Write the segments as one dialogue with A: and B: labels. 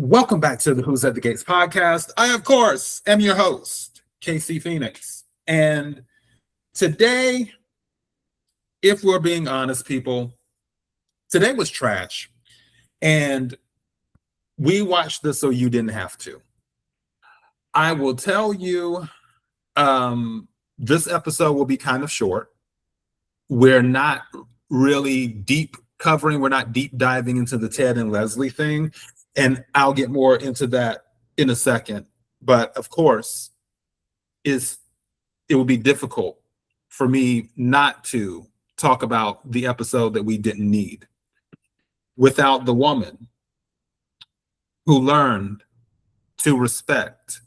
A: Welcome back to the Who's at the Gates podcast. I, of course, am your host, Casey Phoenix. And today, if we're being honest, people, today was trash. And we watched this so you didn't have to. I will tell you, this episode will be kind of short. We're not really we're not deep diving into the Ted and Leslie thing. And I'll get more into that in a second. But of course, it would be difficult for me not to talk about the episode that we didn't need without the woman who learned to respect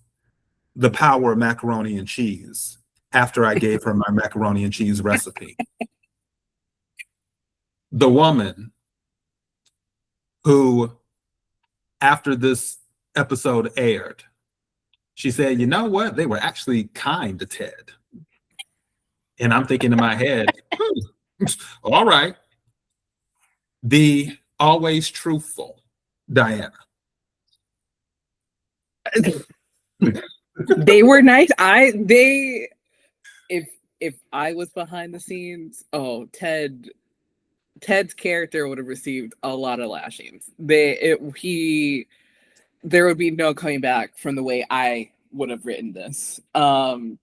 A: the power of macaroni and cheese after I gave her my macaroni and cheese recipe. The woman who, after this episode aired, she said, you know what? They were actually kind to Ted. And I'm thinking in my head, all right. The always truthful Diana.
B: They were nice. If I was behind the scenes, Ted's character would have received a lot of lashings. There would be no coming back from the way I would have written this. Y'all,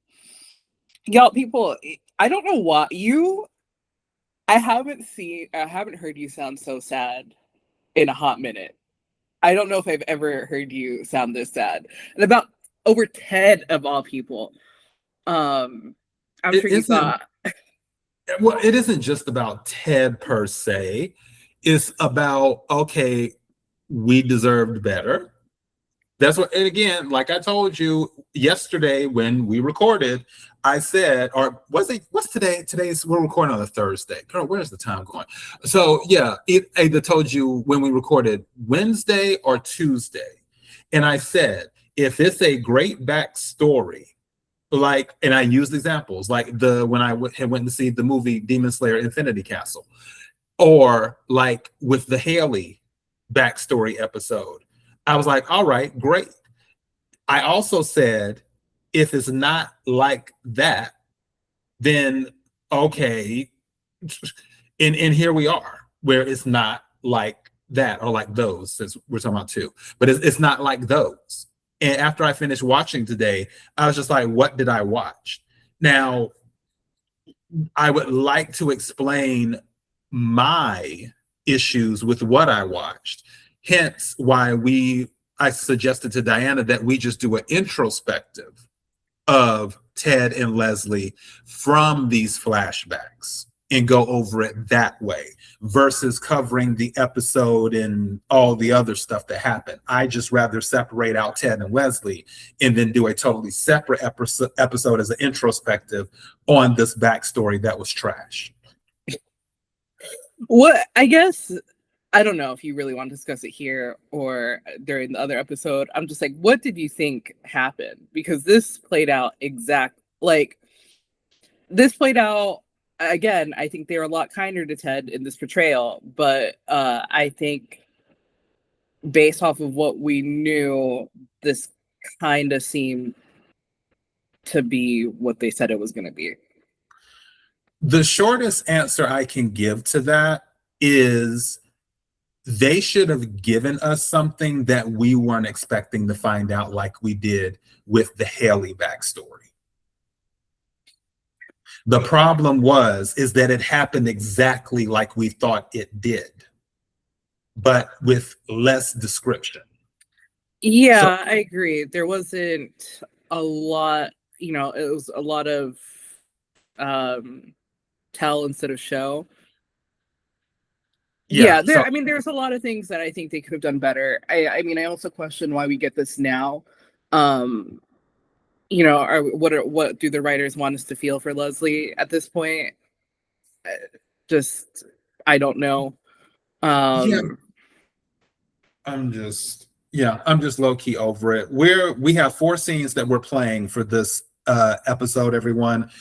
B: people, I don't know why I haven't heard you sound so sad in a hot minute. I don't know if I've ever heard you sound this sad. And about over Ted of all people. I'm sure you saw.
A: Well, it isn't just about Ted per se. It's about, okay, we deserved better. That's what, and again, like I told you yesterday when we recorded, I said, or what's today? We're recording on a Thursday. Girl, where's the time going? So yeah, I either told you when we recorded Wednesday or Tuesday. And I said, if it's a great backstory, like, and I used examples like when I went to see the movie Demon Slayer Infinity Castle, or like with the Haley backstory episode, I was like, all right, great. I also said, if it's not like that, then okay. And here we are, where it's not like that or like those, since we're talking about two, but it's not like those. And after I finished watching today, I was just like, what did I watch? Now, I would like to explain my issues with what I watched. Hence why I suggested to Diana that we just do an introspective of Ted and Leslie from these flashbacks and go over it that way versus covering the episode and all the other stuff that happened. I just rather separate out Ted and Leslie and then do a totally separate episode as an introspective on this backstory that was trash.
B: What, I guess, I don't know if you really want to discuss it here or during the other episode. I'm just like, what did you think happened? Because this played out again, I think they were a lot kinder to Ted in this portrayal, but I think based off of what we knew, this kind of seemed to be what they said it was going to be.
A: The shortest answer I can give to that is they should have given us something that we weren't expecting to find out, like we did with the Haley backstory. The problem is that it happened exactly like we thought it did, but with less description.
B: Yeah, so, I agree. There wasn't a lot, it was a lot of tell instead of show. Yeah, there's a lot of things that I think they could have done better. I also question why we get this now. What do the writers want us to feel for Leslie at this point? I don't know.
A: I'm just low-key over it. We have 4 scenes that we're playing for this episode, everyone.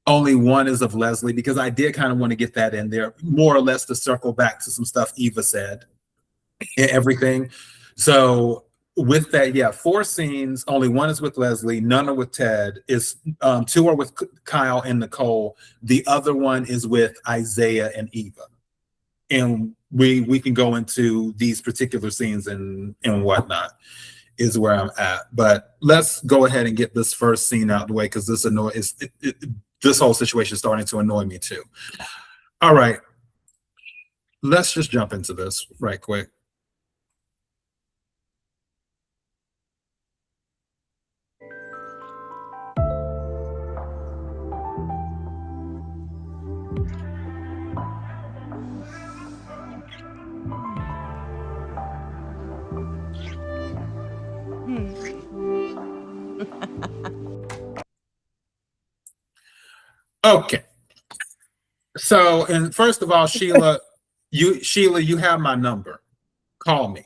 A: Only one is of Leslie, because I did kind of want to get that in there, more or less to circle back to some stuff Eva said and everything. So with that, yeah, 4 scenes. Only 1 is with Leslie. None are with Ted. Is 2 are with Kyle and Nicole. The other 1 is with Izaiah and Eva. And we can go into these particular scenes and whatnot is where I'm at. But let's go ahead and get this first scene out of the way because this this whole situation is starting to annoy me too. All right, let's just jump into this right quick. Okay. So, and first of all, Sheila, you have my number. Call me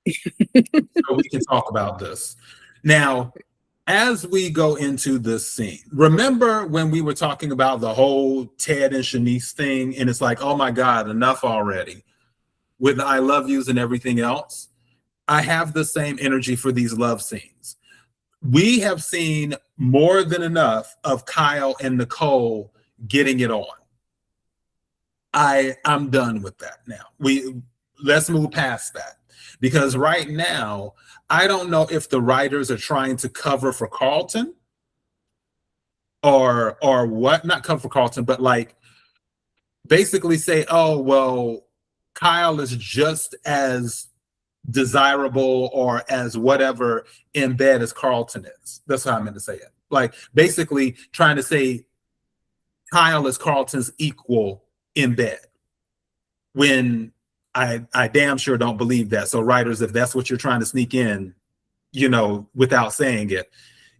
A: so we can talk about this. Now, as we go into this scene, remember when we were talking about the whole Ted and Shanice thing, and it's like, oh my God, enough already with the I love yous and everything else. I have the same energy for these love scenes. We have seen more than enough of Kyle and Nicole getting it on. I'm done with that now. Let's move past that, because right now I don't know if the writers are trying to cover for Carlton or what, not cover for Carlton, but like basically say, oh well, Kyle is just as desirable or as whatever in bed as Carlton is. That's how I meant to say it. Like basically trying to say Kyle is Carlton's equal in bed, when I damn sure don't believe that. So writers, if that's what you're trying to sneak in, without saying it,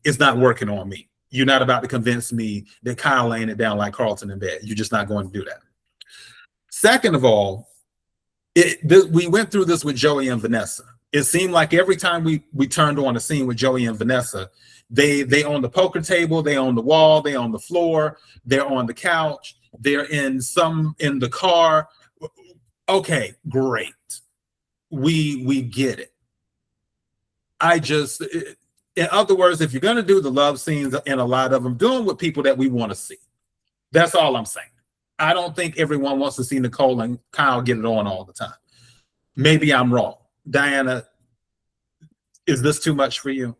A: it's not working on me. You're not about to convince me that Kyle laying it down like Carlton in bed. You're just not going to do that. Second of all, we went through this with Joey and Vanessa. It seemed like every time we turned on a scene with Joey and Vanessa, they on the poker table, they on the wall, they on the floor, they're on the couch, they're in the car. Okay, great. We get it. In other words, if you're going to do the love scenes, and a lot of them, do them with people that we want to see. That's all I'm saying. I don't think everyone wants to see Nicole and Kyle get it on all the time. Maybe I'm wrong. Diana, is this too much for you?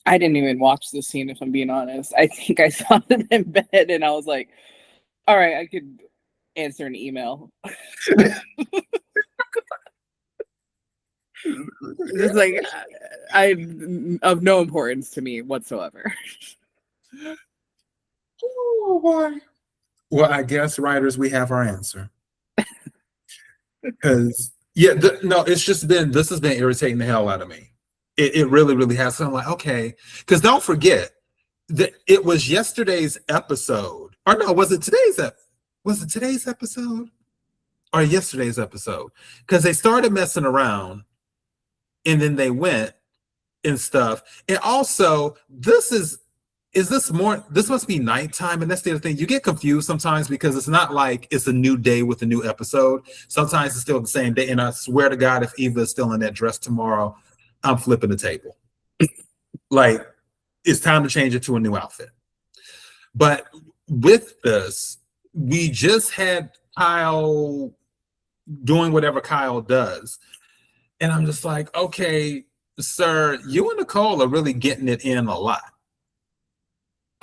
B: I didn't even watch the scene, if I'm being honest. I think I saw it in bed and I was like, all right, I could answer an email. It's like, of no importance to me whatsoever.
A: Oh boy. Well, I guess writers, we have our answer. Because this has been irritating the hell out of me. It really, really has. So I'm like, okay, because don't forget that it was yesterday's episode, or no, was it today's episode or yesterday's episode? Because they started messing around and then they went and stuff. And also, this must be nighttime, and that's the other thing. You get confused sometimes because it's not like it's a new day with a new episode. Sometimes it's still the same day. And I swear to God, if Eva is still in that dress tomorrow, I'm flipping the table. Like, it's time to change it to a new outfit. But with this, we just had Kyle doing whatever Kyle does. And I'm just like, okay, sir, you and Nicole are really getting it in a lot.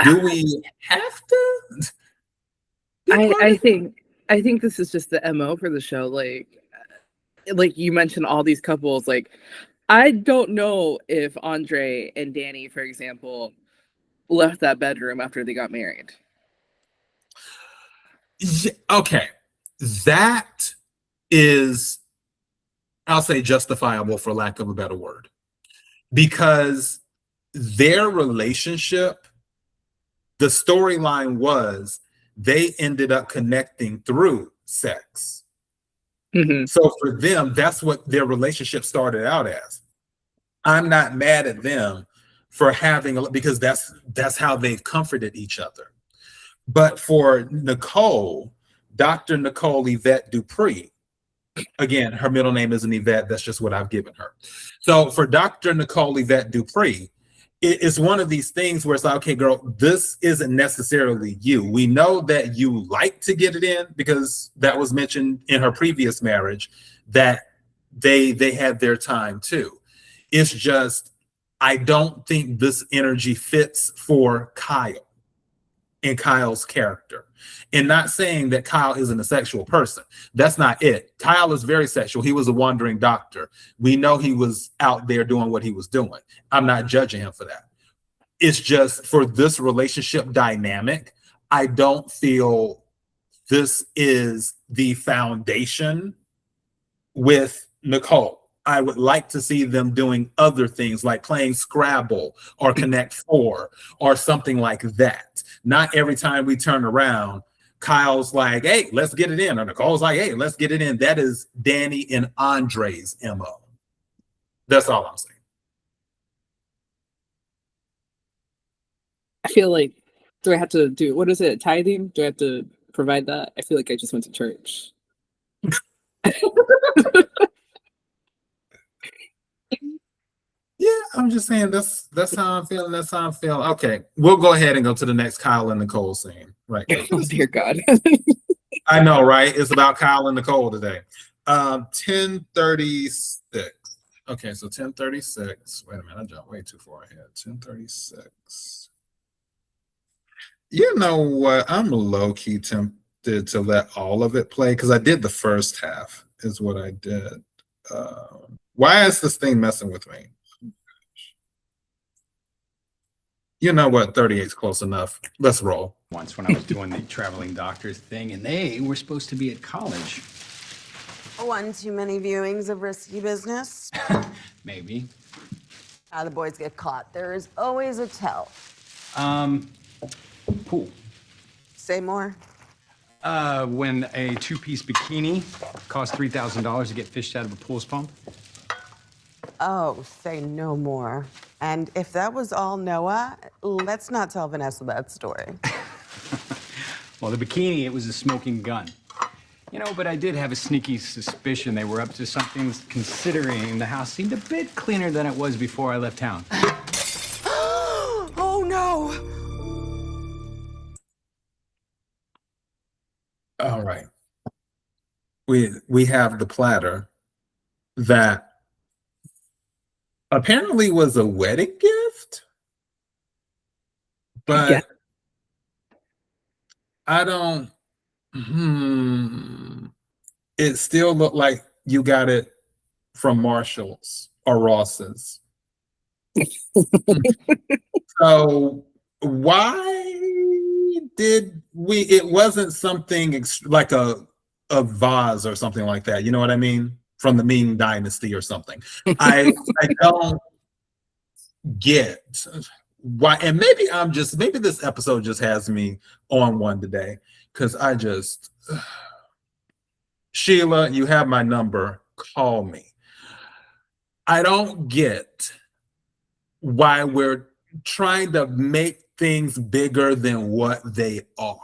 A: Do we have to?
B: I think this is just the MO for the show. Like you mentioned all these couples. Like, I don't know if Andre and Danny, for example, left that bedroom after they got married.
A: Yeah, okay. That is, I'll say, justifiable, for lack of a better word, because their relationship, the storyline was they ended up connecting through sex.
B: Mm-hmm.
A: So for them, that's what their relationship started out as. I'm not mad at them for because that's how they've comforted each other. But for Nicole, Dr. Nicole Yvette Dupree, Again, her middle name isn't Yvette. That's just what I've given her. So for Dr. Nicole Yvette Dupree, it's one of these things where it's like, okay, girl, this isn't necessarily you. We know that you like to get it in because that was mentioned in her previous marriage that they had their time too. It's just, I don't think this energy fits for Kyle and Kyle's character. And not saying that Kyle isn't a sexual person. That's not it. Kyle is very sexual. He was a wandering doctor. We know he was out there doing what he was doing. I'm not judging him for that. It's just for this relationship dynamic, I don't feel this is the foundation with Nicole. I would like to see them doing other things like playing Scrabble or Connect Four or something like that. Not every time we turn around, Kyle's like, hey, let's get it in. Or Nicole's like, hey, let's get it in. That is Danny and Andre's MO. That's all I'm saying.
B: I feel like, do I have to do, what is it, tithing? Do I have to provide that? I feel like I just went to church.
A: Yeah, I'm just saying that's how I'm feeling. That's how I'm feeling. Okay, we'll go ahead and go to the next Kyle and Nicole scene. Right.
B: Oh, dear God.
A: I know, right? It's about Kyle and Nicole today. 10:36. Okay, so 10:36. Wait a minute, I jumped way too far ahead. 10:36. You know what? I'm low-key tempted to let all of it play because I did the first half, is what I did. Why is this thing messing with me? You know what? 38 is close enough. Let's roll.
C: Once when I was doing the traveling doctors thing, and they were supposed to be at college.
D: One too many viewings of risky business.
C: Maybe.
D: How the boys get caught. There is always a tell.
C: Pool.
D: Say more.
C: When a two-piece bikini cost $3,000 to get fished out of a pool's pump.
D: Oh, say no more. And if that was all Noah, let's not tell Vanessa that story.
C: Well, the bikini, it was a smoking gun. You know, but I did have a sneaky suspicion they were up to something, considering the house seemed a bit cleaner than it was before I left town.
D: Oh, no.
A: All right. We have the platter that apparently was a wedding gift, but
B: Yeah.
A: I don't. It still looked like you got it from Marshall's or Ross's. So why did we? It wasn't something like a vase or something like that. You know what I mean? From the Ming Dynasty or something. I don't get why, and maybe this episode just has me on one today because I just Sheila, you have my number. Call me. I don't get why we're trying to make things bigger than what they are.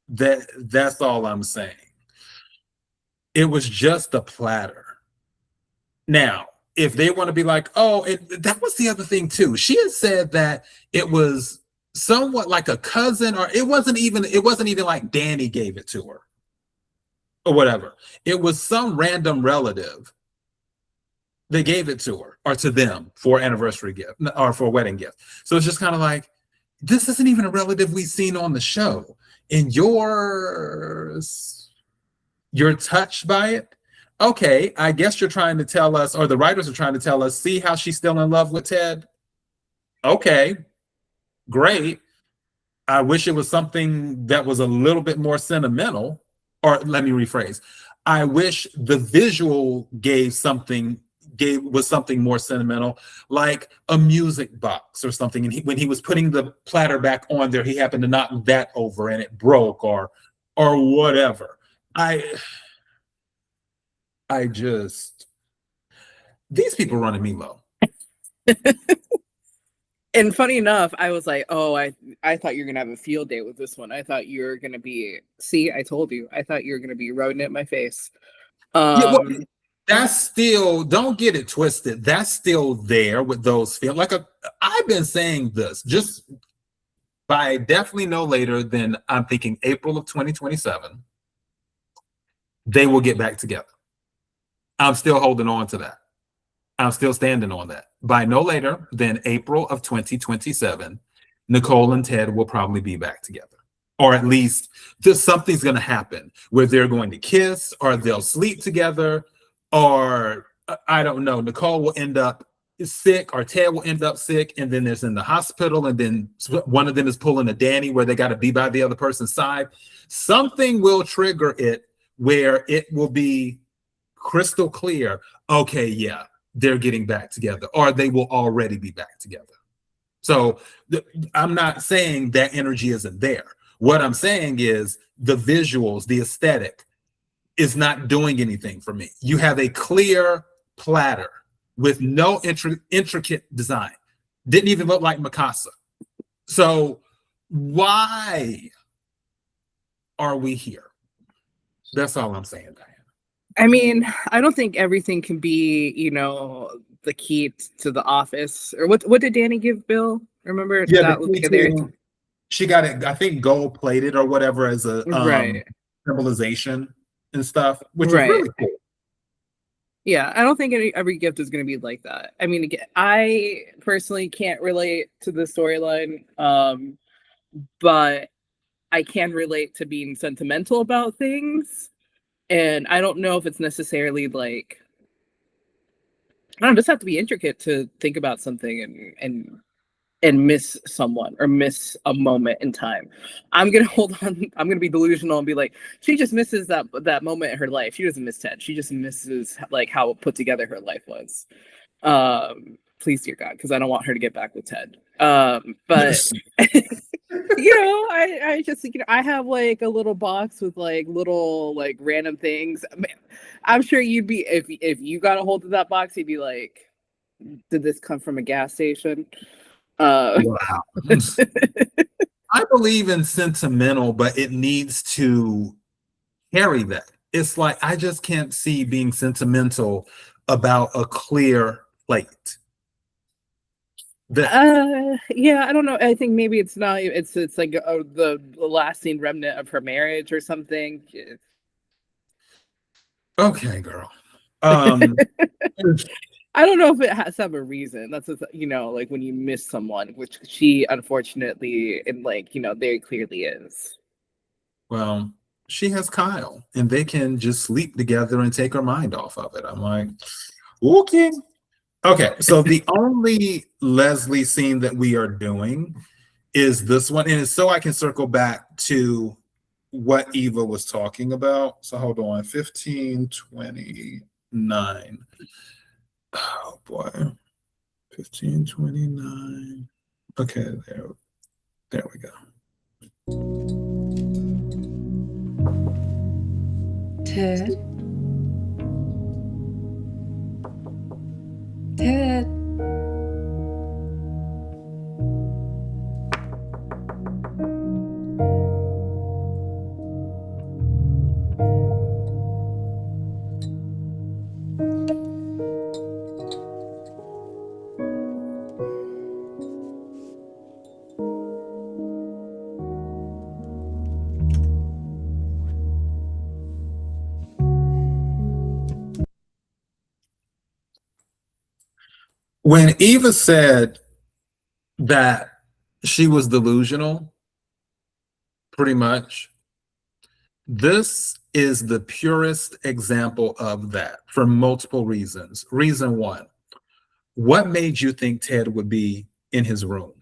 A: That's all I'm saying. It was just a platter. Now, if they want to be like, oh, that was the other thing too. She had said that it was somewhat like a cousin, or it wasn't even like Danny gave it to her or whatever. It was some random relative that gave it to her or to them for anniversary gift or for a wedding gift. So it's just kind of like, this isn't even a relative we've seen on the show, and you're touched by it. Okay, I guess you're trying to tell us, or the writers are trying to tell us, see how she's still in love with Ted? Okay, great. I wish it was something that was a little bit more sentimental, or let me rephrase. I wish the visual was something more sentimental, like a music box or something. And when he was putting the platter back on there, he happened to knock that over and it broke or whatever. I just, these people running me low.
B: And funny enough, I was like, oh, I thought you were going to have a field day with this one. I thought you were going to be, see, I told you, I thought you were going to be rubbing it in my face.
A: Yeah, well,
B: Um,
A: that's still, don't get it twisted. That's still there with those feelings. I've been saying this just by definitely no later than I'm thinking April of 2027, they will get back together. I'm still holding on to that. I'm still standing on that. By no later than April of 2027, Nicole and Ted will probably be back together. Or at least just something's going to happen where they're going to kiss or they'll sleep together, or I don't know, Nicole will end up sick or Ted will end up sick, and then there's in the hospital, and then one of them is pulling a Danny where they got to be by the other person's side. Something will trigger it where it will be crystal clear. Okay, yeah, they're getting back together, or they will already be back together. So I'm not saying that energy isn't there. What I'm saying is the visuals, the aesthetic is not doing anything for me. You have a clear platter with no intricate design. Didn't even look like Mikasa. So why are we here? That's all I'm saying, Diana.
B: I mean, I don't think everything can be, the key to the office. Or what did Danny give Bill? Remember
A: Yeah,
B: that was there.
A: She got it, I think, gold plated or whatever as a
B: Right.
A: symbolization and stuff, which was
B: Right.
A: really cool.
B: Yeah, I don't think every gift is going to be like that. I mean, again, I personally can't relate to the storyline, but I can relate to being sentimental about things. And I don't know if it's necessarily like, I don't know, just have to be intricate to think about something and miss someone or miss a moment in time. I'm gonna hold on. I'm gonna be delusional and be like, she just misses that moment in her life. She doesn't miss Ted. She just misses like how put together her life was. Please, dear God, because I don't want her to get back with Ted. But I just I have like a little box with like little like random things. I'm sure you'd be if you got a hold of that box, you'd be like, did this come from a gas station?
A: Wow. I believe in sentimental, but it needs to carry that. It's like I just can't see being sentimental about a clear plate.
B: Yeah, I don't know. I think maybe it's not. It's like the lasting remnant of her marriage or something.
A: Okay, girl.
B: I don't know if it has to have a reason. That's just, like when you miss someone, which she unfortunately and very clearly is.
A: Well, she has Kyle, and they can just sleep together and take her mind off of it. I'm like, okay. Okay, so the only Leslie scene that we are doing is this one, and it's so I can circle back to what Eva was talking about. So hold on, 1529. Oh boy, 1529. Okay, there we go.
E: Ted. Ted.
A: When Eva said that she was delusional, pretty much, this is the purest example of that for multiple reasons. Reason one, what made you think Ted would be in his room?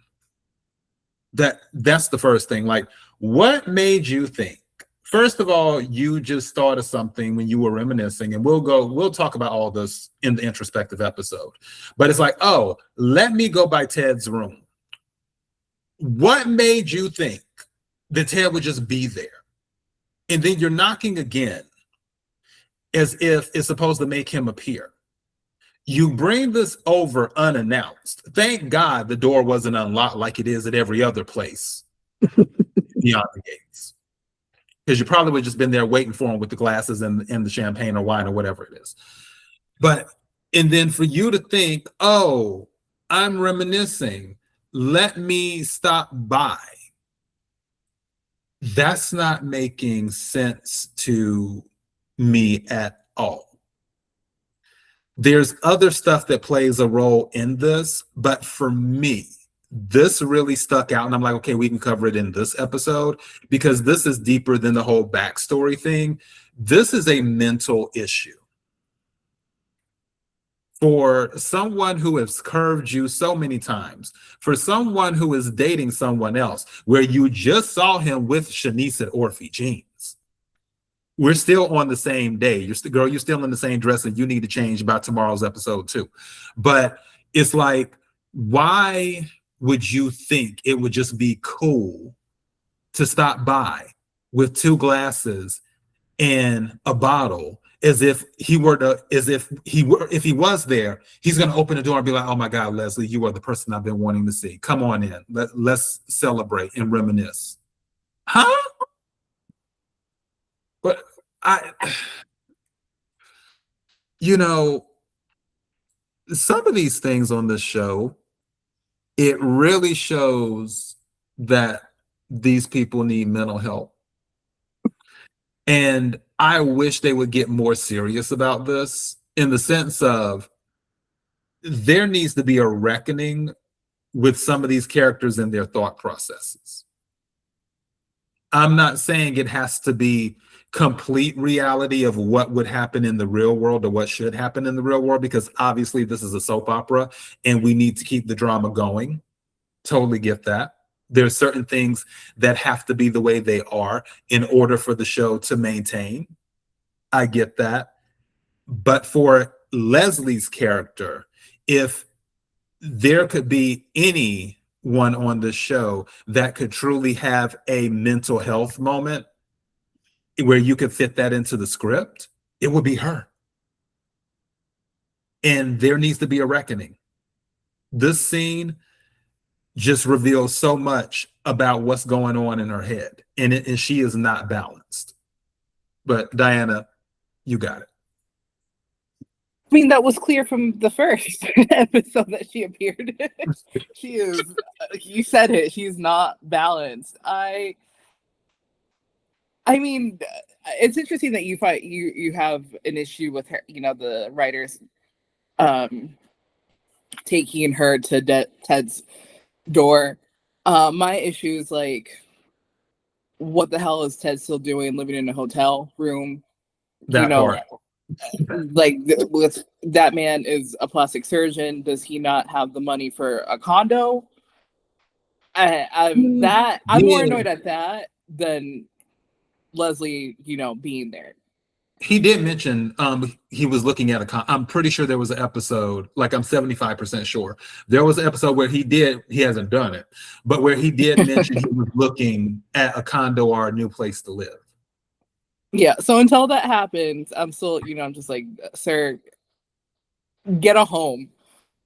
A: That's the first thing. Like, what made you think? First of all, you just thought of something when you were reminiscing, and we'll talk about all this in the introspective episode. But it's like, oh, let me go by Ted's room. What made you think that Ted would just be there? And then you're knocking again as if it's supposed to make him appear. You bring this over unannounced. Thank God the door wasn't unlocked like it is at every other place beyond the gates. because you probably would have just been there waiting for him with the glasses and the champagne or wine or whatever it is. And then for you to think, oh, I'm reminiscing, let me stop by. That's not making sense to me at all. There's other stuff that plays a role in this, but for me, this really stuck out. And I'm like, okay, we can cover it in this episode because this is deeper than the whole backstory thing. This is a mental issue. For someone who has curved you so many times, for someone who is dating someone else, where you just saw him with Shanice at Orphe Jeans. We're still on the same day. You're still in the same dress, and you need to change by tomorrow's episode too. But it's like, why would you think it would just be cool to stop by with 2 glasses and a bottle, if he was there, he's going to open the door and be like, oh my God, Leslie, you are the person I've been wanting to see. Come on in. Let's celebrate and reminisce. Huh? But some of these things on this show, it really shows that these people need mental help. And I wish they would get more serious about this in the sense of there needs to be a reckoning with some of these characters and their thought processes. I'm not saying it has to be complete reality of what would happen in the real world or what should happen in the real world, because obviously this is a soap opera and we need to keep the drama going. Totally get that. There's certain things that have to be the way they are in order for the show to maintain. I get that. But for Leslie's character, if there could be anyone on the show that could truly have a mental health moment where you could fit that into the script, it would be her. And there needs to be a reckoning. This scene just reveals so much about what's going on in her head, and she is not balanced. But Diana, you got it.
B: I mean, that was clear from the first episode that she appeared. She is, you said it, she's not balanced. I mean, it's interesting that you have an issue with her, the writers taking her to Ted's door. My issue is like, what the hell is Ted still doing living in a hotel room?
A: Part.
B: Like, that man is a plastic surgeon. Does he not have the money for a condo? I'm more annoyed at that than Leslie, being there.
A: He did mention he was looking at I'm pretty sure there was an episode, like I'm 75% sure. There was an episode where he hasn't done it, but where he did mention he was looking at a condo or a new place to live.
B: Yeah, so until that happens, I'm still, I'm just like, sir, get a home.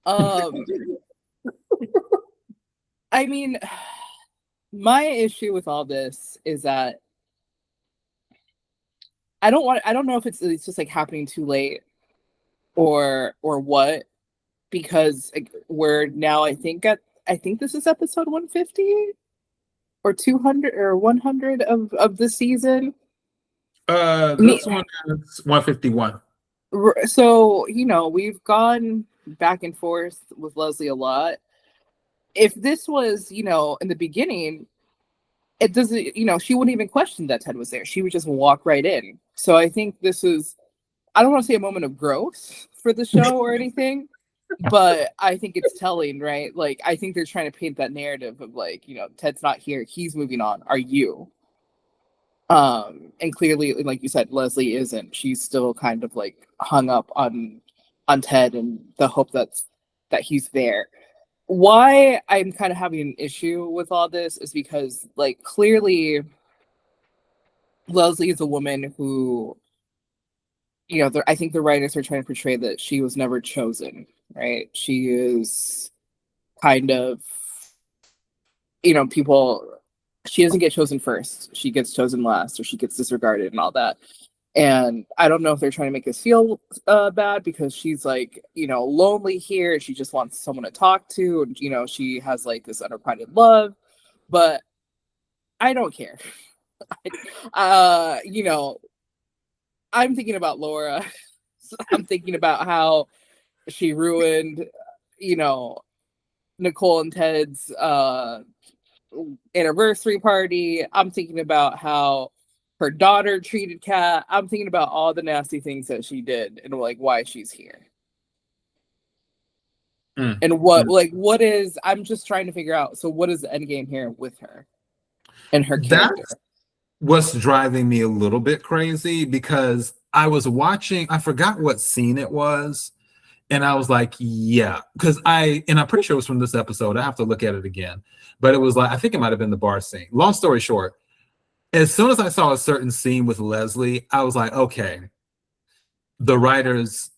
B: I mean, my issue with all this is that I don't know if it's just like happening too late or what, because we're now, I think this is episode 150 or 200 or 100 of the season.
A: This one is 151.
B: So, we've gone back and forth with Leslie a lot. If this was, in the beginning, it doesn't, she wouldn't even question that Ted was there. She would just walk right in. So I think this is, I don't want to say a moment of growth for the show or anything, but I think it's telling, right? Like, I think they're trying to paint that narrative of like, Ted's not here. He's moving on. Are you? And clearly, like you said, Leslie isn't. She's still kind of like hung up on Ted and the hope that he's there. Why I'm kind of having an issue with all this is because, like, clearly Leslie is a woman who, I think the writers are trying to portray that she was never chosen, right? She is kind of, people she doesn't get chosen first. She gets chosen last, or she gets disregarded and all that. And I don't know if they're trying to make us feel bad because she's like, you know, lonely here. She just wants someone to talk to. And, you know, she has like this unrequited love. But I don't care. You know, I'm thinking about Laura. I'm thinking about how she ruined, you know, Nicole and Ted's anniversary party. I'm thinking about how her daughter treated Kat. I'm thinking about all the nasty things that she did and like why she's here. And what is, I'm just trying to figure out, so what is the end game here with her and her character?
A: That's what's driving me a little bit crazy, because I was watching, I forgot what scene it was, and I was like, yeah, because I'm pretty sure it was from this episode. I have to look at it again. But it was like, I think it might have been the bar scene. Long story short, as soon as I saw a certain scene with Leslie, I was like, okay, the writers,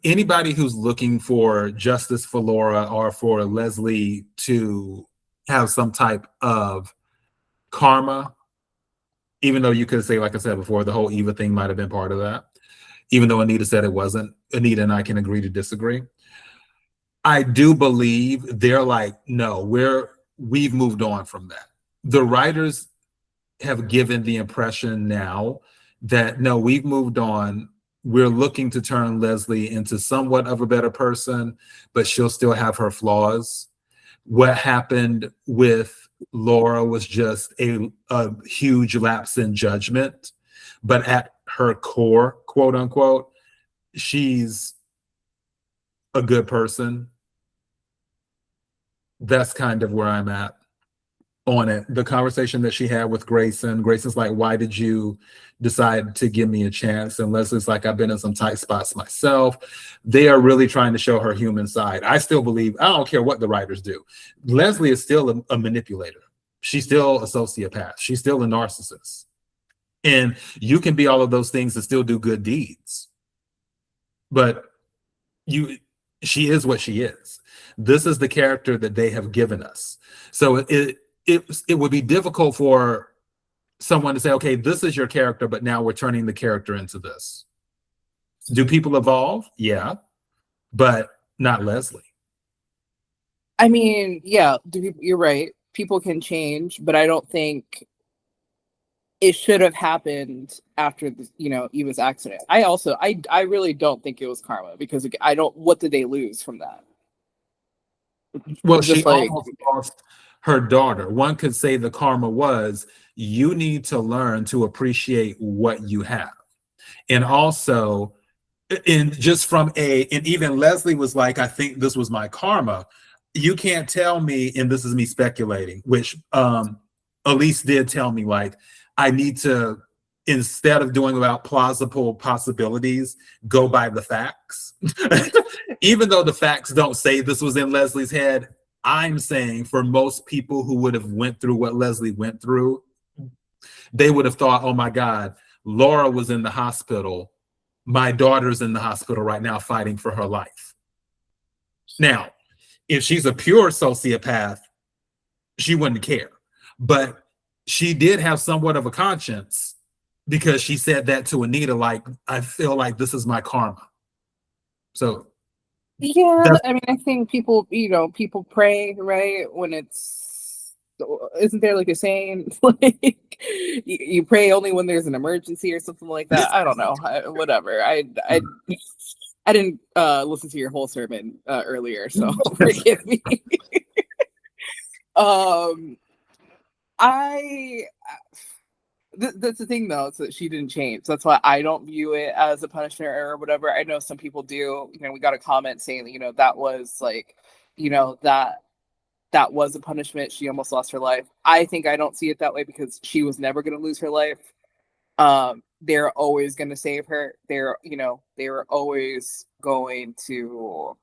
A: anybody who's looking for justice for Laura or for Leslie to have some type of karma, even though you could say, like I said before, the whole Eva thing might have been part of that, even though Anita said it wasn't. Anita and I can agree to disagree. I do believe they're like, no, we've moved on from that. The writers have given the impression now that no, we've moved on. We're looking to turn Leslie into somewhat of a better person, but she'll still have her flaws. What happened with Laura was just a huge lapse in judgment, but at her core, quote unquote, she's a good person. That's kind of where I'm at on it. The conversation that she had with Grayson's like, why did you decide to give me a chance? And Leslie's like, I've been in some tight spots myself. They are really trying to show her human side. I still believe, I don't care what the writers do, Leslie is still a manipulator. She's still a sociopath. She's still a narcissist. And you can be all of those things and still do good deeds. But she is what she is. This is the character that they have given us. So it would be difficult for someone to say, okay, this is your character, but now we're turning the character into this. Do people evolve? Yeah, but not Leslie.
B: I mean, yeah, you're right. People can change, but I don't think it should have happened after the, you know, Eva's accident. I really don't think it was karma, because I don't, what did they lose from that?
A: Well,
B: Just
A: she
B: like,
A: almost lost her daughter. One could say the karma was, you need to learn to appreciate what you have. And also, and just from and even Leslie was like, I think this was my karma. You can't tell me, and this is me speculating, which Elise did tell me, like, I need to, instead of doing about plausible possibilities, go by the facts. Even though the facts don't say this was in Leslie's head, I'm saying for most people who would have went through what Leslie went through, they would have thought, oh my God, Laura was in the hospital. My daughter's in the hospital right now fighting for her life. Now, if she's a pure sociopath, she wouldn't care. But she did have somewhat of a conscience, because she said that to Anita, like, I feel like this is my karma. So
B: yeah, I mean, I think people, you know, people pray, right? When it's, isn't there like a saying, like, you pray only when there's an emergency or something like that? I don't know. Whatever. I didn't listen to your whole sermon earlier, so forgive me. That's the thing, though, so that she didn't change. That's why I don't view it as a punishment or whatever. I know some people do. You know, we got a comment saying that, you know, that was like, you know, that was a punishment. She almost lost her life. I think I don't see it that way, because she was never going to lose her life. They're always going to save her. They're, you know, they were always going to,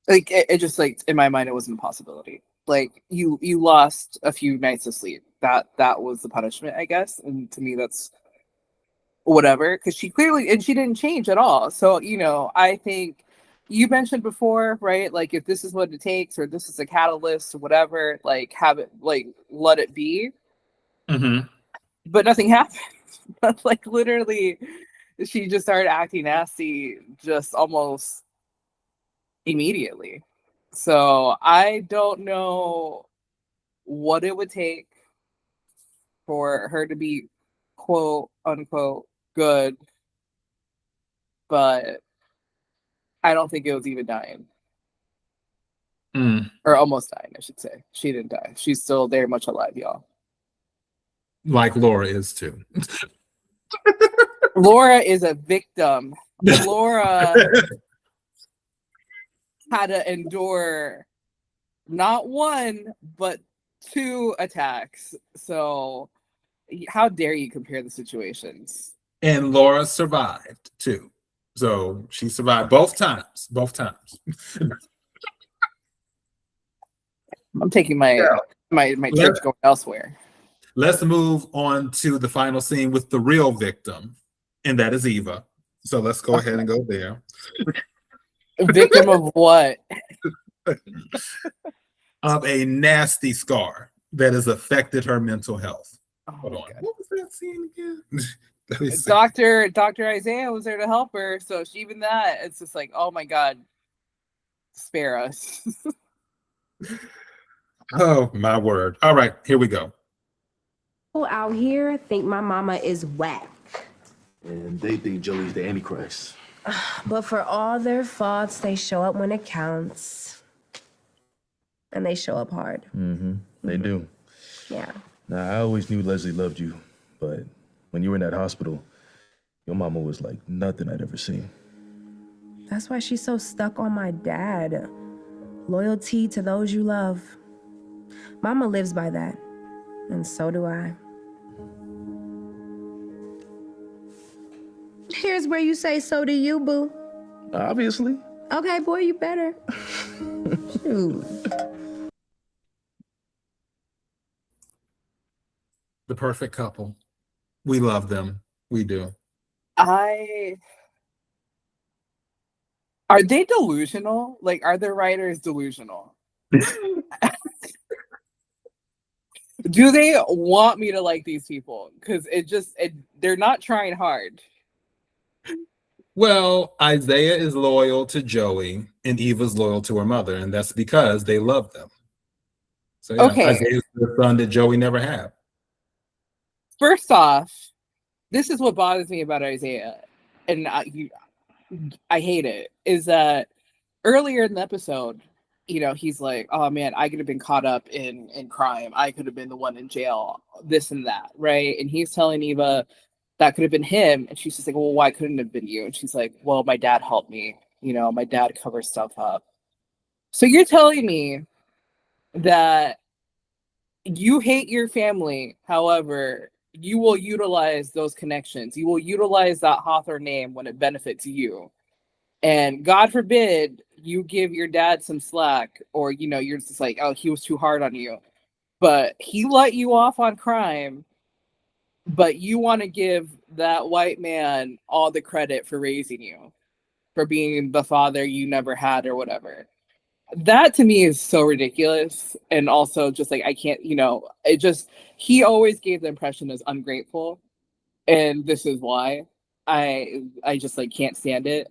B: like, it just, like, in my mind, it wasn't a possibility. Like, you lost a few nights of sleep. That was the punishment, I guess. And to me, that's whatever, because she clearly, and she didn't change at all. So, you know, I think you mentioned before, right? Like if this is what it takes, or this is a catalyst, or whatever, like have it, like let it be.
A: Mm-hmm.
B: But nothing happened. Like literally, she just started acting nasty, just almost immediately. So I don't know what it would take for her to be quote unquote good, but I don't think it was even dying.
A: Mm.
B: Or almost dying, I should say. She didn't die. She's still very much alive, y'all.
A: Like Laura is too.
B: Laura is a victim. Laura had to endure not one, but 2 attacks. So how dare you compare the situations?
A: And Laura survived too. So she survived both times. Both times.
B: I'm taking my church going elsewhere.
A: Let's move on to the final scene with the real victim, and that is Eva. So let's go ahead and go there.
B: Victim of what?
A: Of a nasty scar that has affected her mental health.
B: Oh,
A: Hold on.
B: God.
A: What was that scene again? Let me see.
B: Dr. Izaiah was there to help her. So even that, it's just like, oh my God, spare us.
A: Oh my word. All right, here we go.
E: People out here think my mama is whack.
F: And they think Joey's the Antichrist.
E: But for all their faults, they show up when it counts. And they show up hard.
F: Mm-hmm. They do.
E: Yeah.
F: Now, I always knew Leslie loved you, but when you were in that hospital, your mama was like nothing I'd ever seen.
E: That's why she's so stuck on my dad. Loyalty to those you love. Mama lives by that. And so do I. Here's where you say so do you, boo.
F: Obviously.
E: Okay, boy, you better. Shoot.
A: The perfect couple. We love them. We do.
B: Are they delusional? Like, are the writers delusional? Do they want me to like these people? Because they're not trying hard.
A: Well, Isaiah is loyal to Joey and Eva's loyal to her mother, and that's because they love them. So yeah,
B: Okay.
A: Isaiah's the son that Joey never had.
B: First off, this is what bothers me about Isaiah, and I hate it, is that earlier in the episode, he's like, oh man, I could have been caught up in crime. I could have been the one in jail, this and that, right? And he's telling Eva that could have been him. And she's just like, well, why couldn't it have been you? And she's like, well, my dad helped me. My dad covers stuff up. So you're telling me that you hate your family, however, you will utilize those connections. You will utilize that Hawthorne name when it benefits you. And God forbid you give your dad some slack, or, you're just like, oh, he was too hard on you. But he let you off on crime, but you want to give that white man all the credit for raising you, for being the father you never had or whatever. That to me is so ridiculous. And also just like, I can't, he always gave the impression as ungrateful. And this is why I just like can't stand it,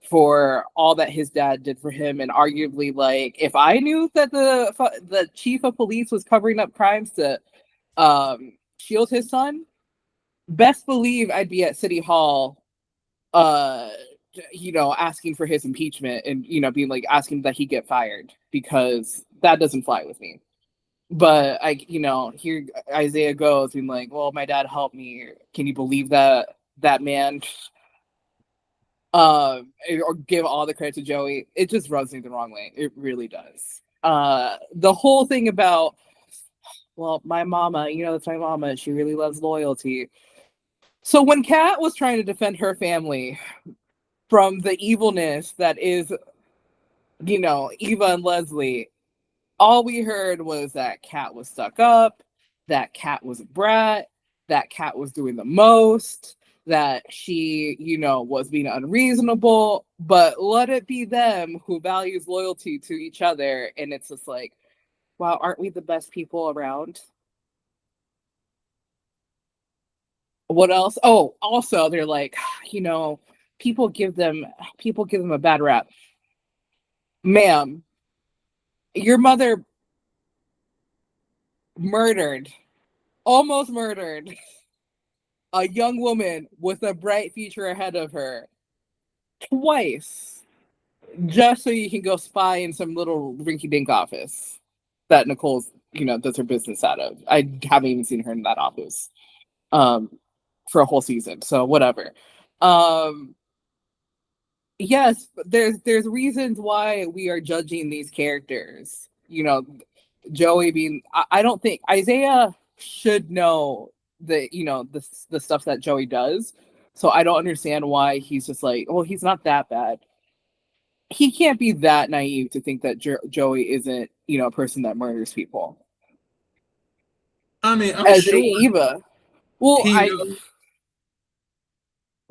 B: for all that his dad did for him. And arguably, like, if I knew that the chief of police was covering up crimes to shield his son, best believe I'd be at City Hall, asking for his impeachment, and being like, asking that he get fired, because that doesn't fly with me. But here Isaiah goes being like, well, my dad helped me. Can you believe that man? Or give all the credit to Joey. It just rubs me the wrong way. It really does. The whole thing about, well, my mama, that's my mama. She really loves loyalty. So when Kat was trying to defend her family from the evilness that is, Eva and Leslie, all we heard was that Kat was stuck up, that Kat was a brat, that Kat was doing the most, that she, was being unreasonable, but let it be them who values loyalty to each other. And it's just like, wow, aren't we the best people around? What else? Oh, also they're like, people give them a bad rap. Ma'am, your mother almost murdered a young woman with a bright future ahead of her twice, just so you can go spy in some little rinky-dink office that Nicole's, does her business out of. I haven't even seen her in that office for a whole season, so whatever. Yes, there's reasons why we are judging these characters. Joey being, I don't think Izaiah should know the stuff that Joey does. So I don't understand why he's just like, oh, he's not that bad. He can't be that naive to think that Joey isn't, a person that murders people.
A: I mean, I'm
B: As
A: sure
B: Eva. Well,
A: he knows.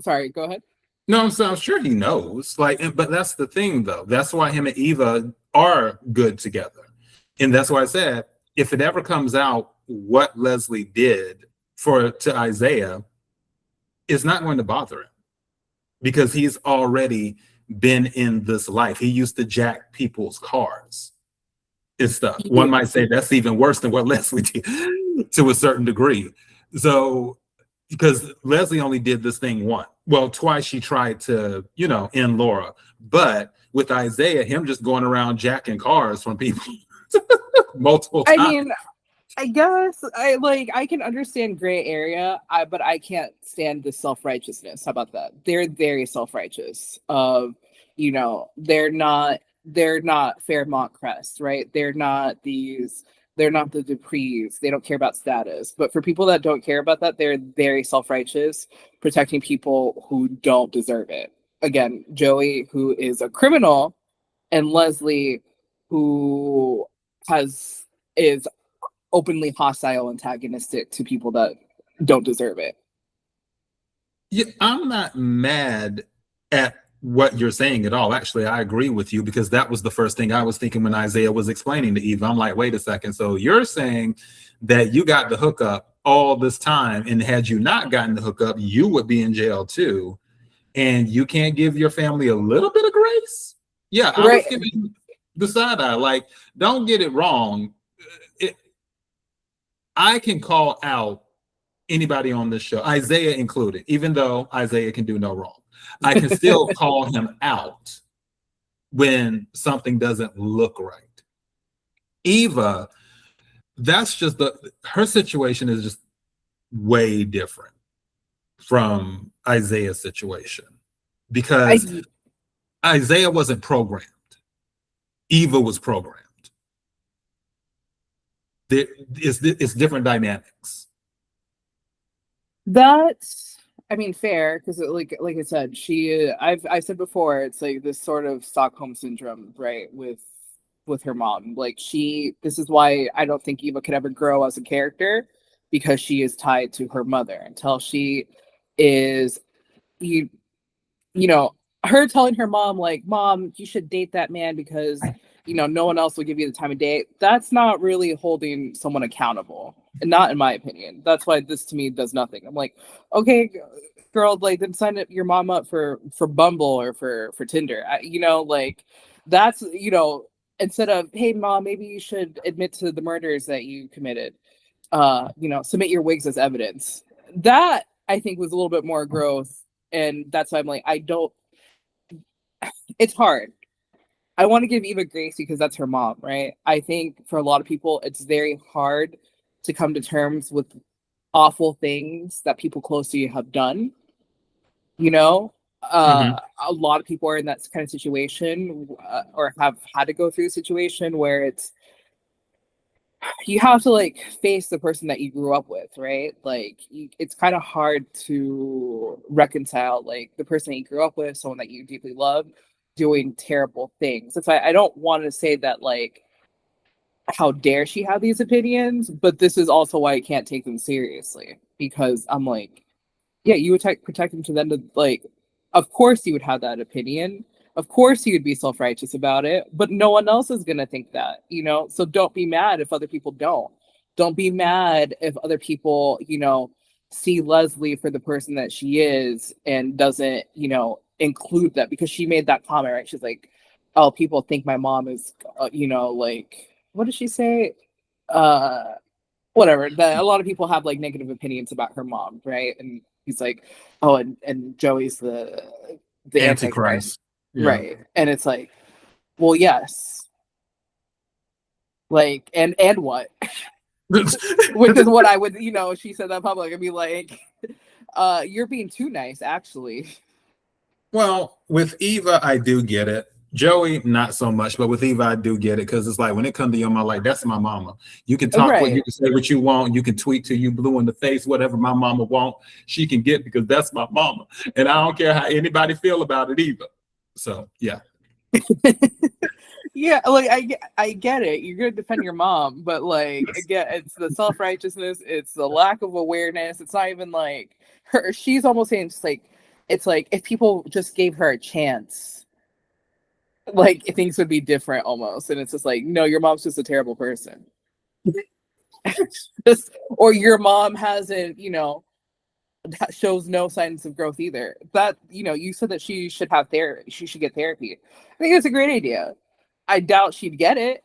B: Sorry, go ahead.
A: No, I'm sure he knows. But that's the thing, though. That's why him and Eva are good together. And that's why I said, if it ever comes out what Leslie did to Izaiah, it's not going to bother him because he's already been in this life. He used to jack people's cars and stuff. One might say that's even worse than what Leslie did to a certain degree. So, because Leslie only did this thing once. Well, twice she tried to, end Laura. But with Izaiah, him just going around jacking cars from people multiple times.
B: I mean, I guess I can understand gray area, but I can't stand the self-righteousness. How about that? They're very self-righteous. They're not Fairmont Crest, right? They're not the Duprees. They don't care about status. But for people that don't care about that, they're very self-righteous, protecting people who don't deserve it. Again, Joey, who is a criminal, and Leslie, who is openly hostile, antagonistic to people that don't deserve it.
A: Yeah, I'm not mad at what you're saying at all. Actually, I agree with you because that was the first thing I was thinking when Izaiah was explaining to Eva. I'm like, wait a second. So you're saying that you got the hookup all this time, and had you not gotten the hookup, you would be in jail too, and you can't give your family a little bit of grace? Yeah, I was giving the side eye. Like, don't get it wrong. I can call out anybody on this show, Izaiah included, even though Izaiah can do no wrong. I can still call him out when something doesn't look right. Eva, that's just her situation is just way different from Izaiah's situation because Izaiah wasn't programmed. Eva was programmed. It's different dynamics.
B: That's, fair, because like I said, I said before, it's like this sort of Stockholm syndrome, right, with her mom. Like this is why I don't think Eva could ever grow as a character, because she is tied to her mother until she is, her telling her mom, like, Mom, you should date that man because, no one else will give you the time of day. That's not really holding someone accountable. And not in my opinion. That's why this to me does nothing. I'm like, okay, girl, like, then sign your mom up for Bumble or for Tinder. That's, instead of, hey, Mom, maybe you should admit to the murders that you committed. Submit your wigs as evidence. That, I think, was a little bit more growth. And that's why I'm like, it's hard. I want to give Eva grace because that's her mom, right? I think for a lot of people, it's very hard to come to terms with awful things that people close to you have done. A lot of people are in that kind of situation or have had to go through a situation where it's, you have to like face the person that you grew up with, right? Like it's kind of hard to reconcile like the person that you grew up with, someone that you deeply love, doing terrible things. That's why I don't want to say that like, how dare she have these opinions, but this is also why I can't take them seriously, because I'm like, yeah, you would protect him to then to like, of course you would have that opinion. Of course you would be self-righteous about it, but no one else is going to think that, you know? So don't be mad if other people don't. Don't be mad if other people, you know, see Leslie for the person that she is and doesn't, you know, include that, because she made that comment, right? She's like, oh, people think my mom is, you know, like, what did she say? Whatever. A lot of people have like negative opinions about her mom, right? And he's like, oh, and Joey's the Antichrist.
A: Yeah.
B: Right. And it's like, well, yes. Like, and what? Which is what I would, you know, she said that public. I'd be like, you're being too nice, actually.
A: Well, with Eva, I do get it. Joey, not so much, but with Eva, I do get it, because it's like when it comes to your mom, like, that's my mama. You can talk,
B: Right.
A: you can say what you want, you can tweet till you blue in the face, whatever my mama want, she can get, because that's my mama, and I don't care how anybody feel about it either. So yeah.
B: Yeah, like I get it. You're gonna defend your mom, but like again, it's the self-righteousness, it's the lack of awareness. It's not even like her. She's almost saying it's like if people just gave her a chance, like things would be different almost. And it's just like, no, your mom's just a terrible person. Or your mom hasn't, you know, shows no signs of growth either. That, you know, you said that she should have therapy. She should get therapy. I think it's a great idea. I doubt she'd get it,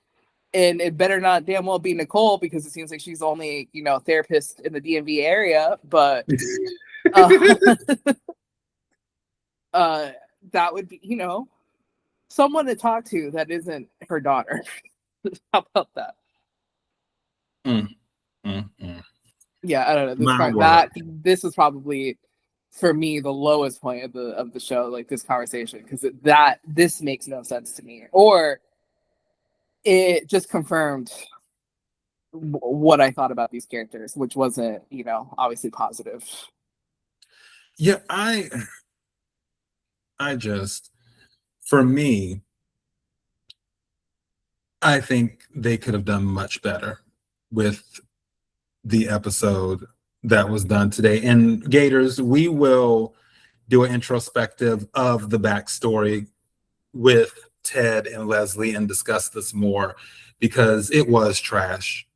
B: and it better not damn well be Nicole, because it seems like she's the only, you know, therapist in the DMV area. But that would be, you know, someone to talk to that isn't her daughter. How about that? Yeah, I don't know. This is probably for me the lowest point of the show, like this conversation, because this makes no sense to me, or it just confirmed what I thought about these characters, which wasn't, you know, obviously positive.
A: Yeah, I just, for me, I think they could have done much better with the episode that was done today. And Gators, we will do an introspective of the backstory with Ted and Leslie and discuss this more, because it was trash.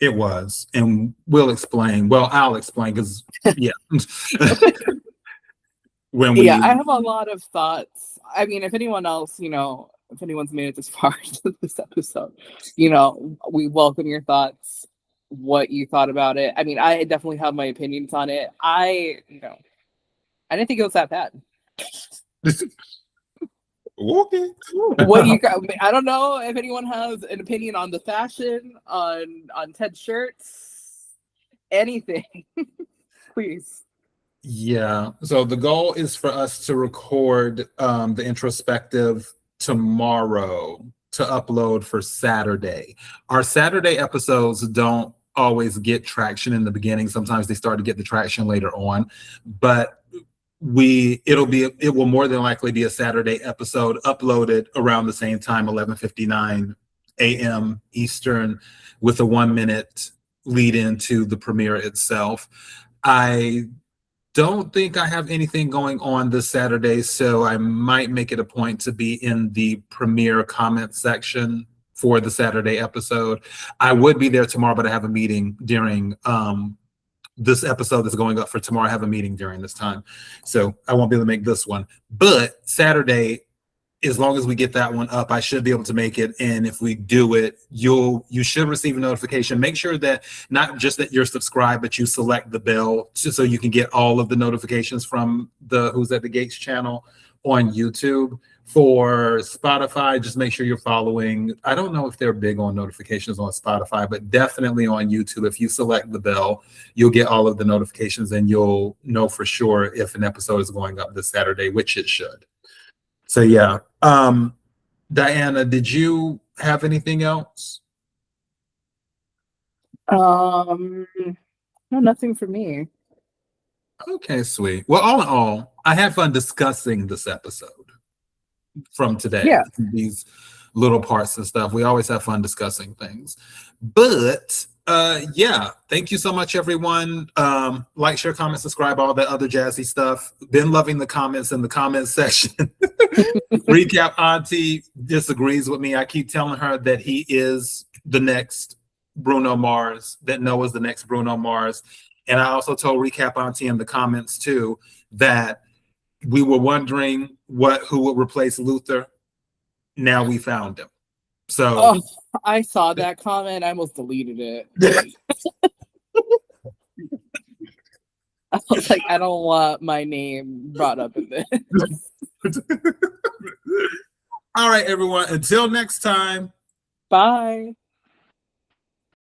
A: It was. And we'll explain. Well, I'll explain, because yeah.
B: Yeah, I have a lot of thoughts. I mean, if anyone else, you know, if anyone's made it this far into this episode, you know, we welcome your thoughts, what you thought about it. I mean, I definitely have my opinions on it. I didn't think it was that bad.
A: Okay.
B: What do you got? I don't know if anyone has an opinion on the fashion, on Ted's shirts, anything. Please.
A: Yeah. So the goal is for us to record the introspective tomorrow to upload for Saturday. Our Saturday episodes don't always get traction in the beginning. Sometimes they start to get the traction later on, but it will more than likely be a Saturday episode uploaded around the same time, 11:59 a.m. Eastern, with a 1-minute lead into the premiere itself. I don't think I have anything going on this Saturday, so I might make it a point to be in the premiere comment section for the Saturday episode. I would be there tomorrow, but I have a meeting during this episode that's going up for tomorrow. I have a meeting during this time, so I won't be able to make this one. But Saturday, as long as we get that one up, I should be able to make it. And if we do it, you should receive a notification. Make sure that not just that you're subscribed, but you select the bell so you can get all of the notifications from the Who's at the Gates channel on YouTube. For Spotify, just make sure you're following. I don't know if they're big on notifications on Spotify, but definitely on YouTube, if you select the bell, you'll get all of the notifications, and you'll know for sure if an episode is going up this Saturday, which it should. So yeah. Diana, did you have anything else?
B: No, nothing for me.
A: Okay, sweet. Well, all in all, I had fun discussing this episode from today.
B: Yeah.
A: These little parts and stuff. We always have fun discussing things. But Yeah, thank you so much, everyone. Like, share, comment, subscribe, all that other jazzy stuff. Been loving the comments in the comment section. Recap Auntie disagrees with me. I keep telling her that he is the next Bruno Mars, that Noah's the next Bruno Mars. And I also told Recap Auntie in the comments too that we were wondering who would replace Luther. Now we found him. So
B: Oh, I saw that comment. I almost deleted it. I was like, I don't want my name brought up in this.
A: all right, everyone. Until next time.
B: Bye.